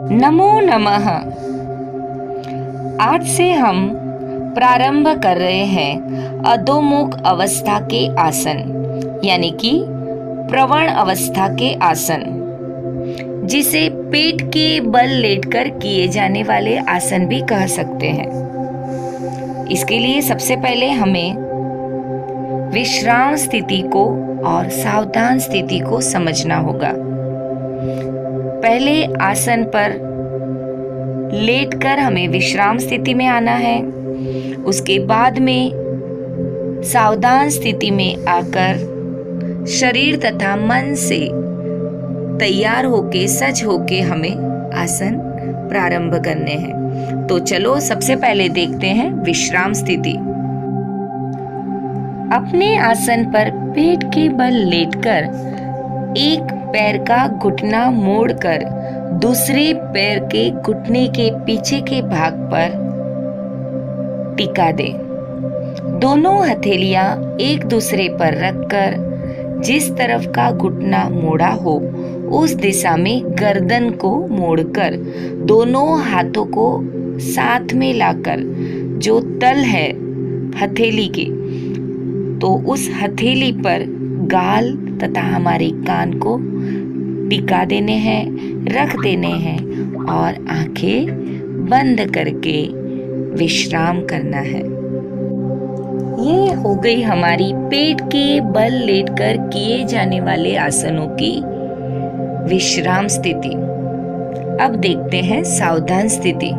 नमो नमः। आज से हम प्रारंभ कर रहे हैं अधोमुख अवस्था के आसन, यानी कि प्रवण अवस्था के आसन, जिसे पेट के बल लेटकर किए जाने वाले आसन भी कह सकते हैं। इसके लिए सबसे पहले हमें विश्राम स्थिति को और सावधान स्थिति को समझना होगा। पहले आसन पर लेटकर हमें विश्राम स्थिति में आना है। उसके बाद में सावधान स्थिति में आकर शरीर तथा मन से तैयार होके सज होके हमें आसन प्रारंभ करने हैं। तो चलो सबसे पहले देखते हैं विश्राम स्थिति। अपने आसन पर पेट के बल लेटकर एक पैर का घुटना मोड़कर दूसरे पैर के घुटने के पीछे के भाग पर टिका दे। दोनों हथेलियां एक दूसरे पर रखकर जिस तरफ का घुटना मोड़ा हो उस दिशा में गर्दन को मोड़कर दोनों हाथों को साथ में लाकर जो तल है हथेली के, तो उस हथेली पर गाल तथा हमारे कान को टिका देने हैं, रख देने हैं और आंखें बंद करके विश्राम करना है। ये हो गई हमारी पेट के बल लेटकर किए जाने वाले आसनों की विश्राम स्थिति। अब देखते हैं सावधान स्थिति।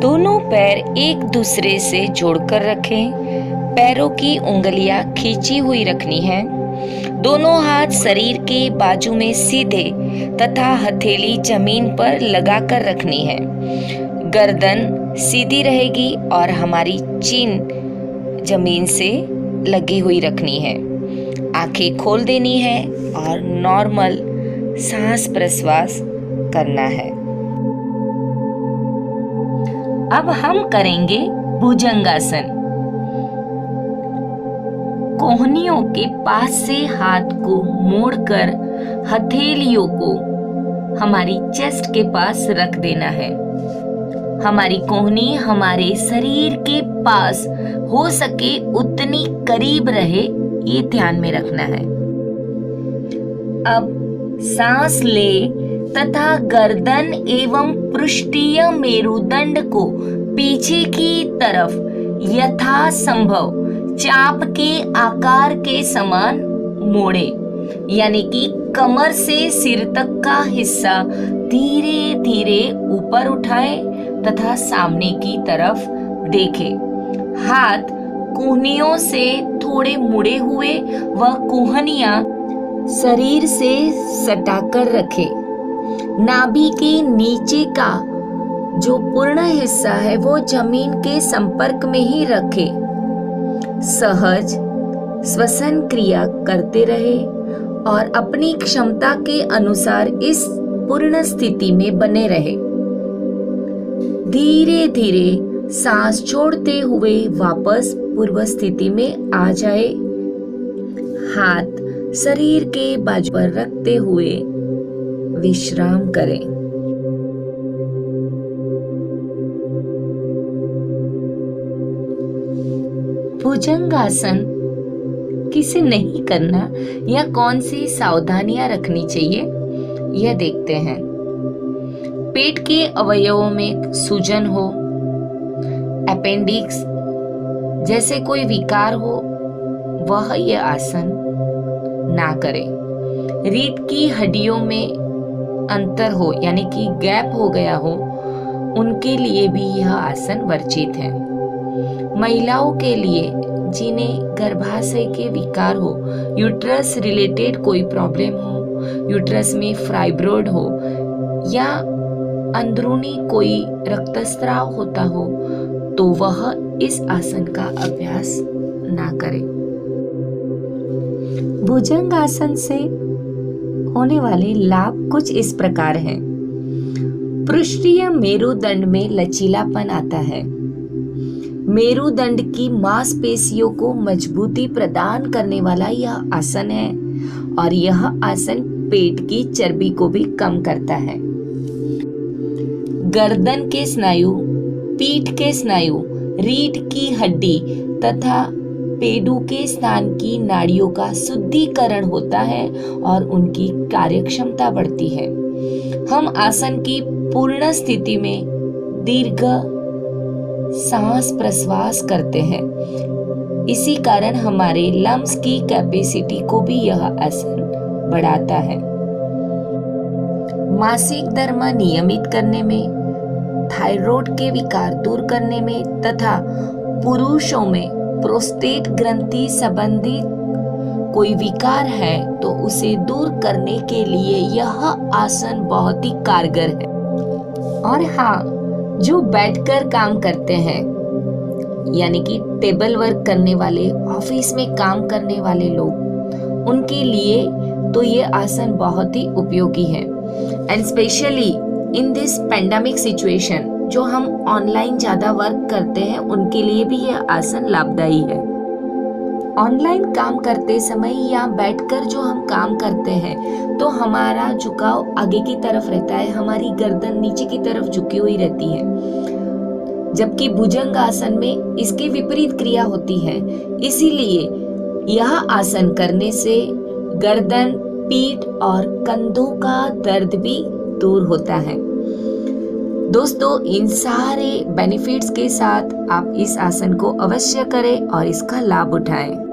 दोनों पैर एक दूसरे से जोड़कर रखें। पैरों की उंगलियां खींची हुई रखनी है। दोनों हाथ शरीर के बाजू में सीधे तथा हथेली जमीन पर लगाकर रखनी है। गर्दन सीधी रहेगी और हमारी चीन जमीन से लगी हुई रखनी है। आंखें खोल देनी है और नॉर्मल सांस प्रश्वास करना है। अब हम करेंगे भुजंगासन। कोहनियों के पास से हाथ को मोड़कर हथेलियों को हमारी चेस्ट के पास रख देना है। हमारी कोहनी हमारे शरीर के पास हो सके उतनी करीब रहे, ये ध्यान में रखना है। अब सांस ले तथा गर्दन एवं पृष्ठीय मेरुदंड को पीछे की तरफ यथासंभव चाप के आकार के समान मोड़े, यानी कि कमर से सिर तक का हिस्सा धीरे धीरे ऊपर उठाए तथा सामने की तरफ देखे। हाथ कोहनियों से थोड़े मुड़े हुए व कोहनियां शरीर से सटाकर रखे। नाभि के नीचे का जो पूर्ण हिस्सा है वो जमीन के संपर्क में ही रखे। सहज श्वसन क्रिया करते रहे और अपनी क्षमता के अनुसार इस पूर्ण स्थिति में बने रहे। धीरे धीरे सांस छोड़ते हुए वापस पूर्व स्थिति में आ जाए। हाथ शरीर के बाजू पर रखते हुए विश्राम करें। भुजंगासन किसे नहीं करना या कौन सी सावधानियां रखनी चाहिए, यह देखते हैं। पेट के अवयवों में सूजन हो, अपेंडिक्स जैसे कोई विकार हो, वह यह आसन ना करें। रीढ़ की हड्डियों में अंतर हो, यानी कि गैप हो गया हो, उनके लिए भी यह आसन वर्जित है। महिलाओं के लिए जिन्हें गर्भाशय के विकार हो, यूट्रस रिलेटेड कोई प्रॉब्लम हो, यूट्रस में फाइब्रोइड हो या अंदरूनी कोई रक्तस्राव होता हो, तो वह इस आसन का अभ्यास ना करें। भुजंगासन से होने वाले लाभ कुछ इस प्रकार हैं। पृष्ठीय मेरुदंड में लचीलापन आता है। मेरुदंड की मांसपेशियों को मजबूती प्रदान करने वाला यह आसन है और यह आसन पेट की चर्बी को भी कम करता है। गर्दन के स्नायु, पीठ के स्नायु, रीढ़ की हड्डी तथा पेडू के स्थान की नाड़ियों का शुद्धिकरण होता है और उनकी कार्यक्षमता बढ़ती है। हम आसन की पूर्ण स्थिति में दीर्घ सांस प्रश्वास करते हैं। इसी कारण हमारे लंग्स की कैपेसिटी को भी यह आसन बढ़ाता है। मासिक धर्म नियमित करने में, थायराइड के विकार दूर करने में तथा पुरुषों में प्रोस्टेट ग्रंथि संबंधी कोई विकार है तो उसे दूर करने के लिए यह आसन बहुत ही कारगर है। और हाँ, जो बैठकर काम करते हैं यानी कि टेबल वर्क करने वाले, ऑफिस में काम करने वाले लोग, उनके लिए तो ये आसन बहुत ही उपयोगी है। And specially in this pandemic situation, जो हम ऑनलाइन ज़्यादा वर्क करते हैं उनके लिए भी यह आसन लाभदायी है। ऑनलाइन काम करते समय या बैठकर जो हम काम करते हैं तो हमारा झुकाव आगे की तरफ रहता है, हमारी गर्दन नीचे की तरफ झुकी हुई रहती है, जबकि भुजंग आसन में इसकी विपरीत क्रिया होती है। इसीलिए यह आसन करने से गर्दन, पीठ और कंधों का दर्द भी दूर होता है। दोस्तों, इन सारे बेनिफिट्स के साथ आप इस आसन को अवश्य करें और इसका लाभ उठाएं।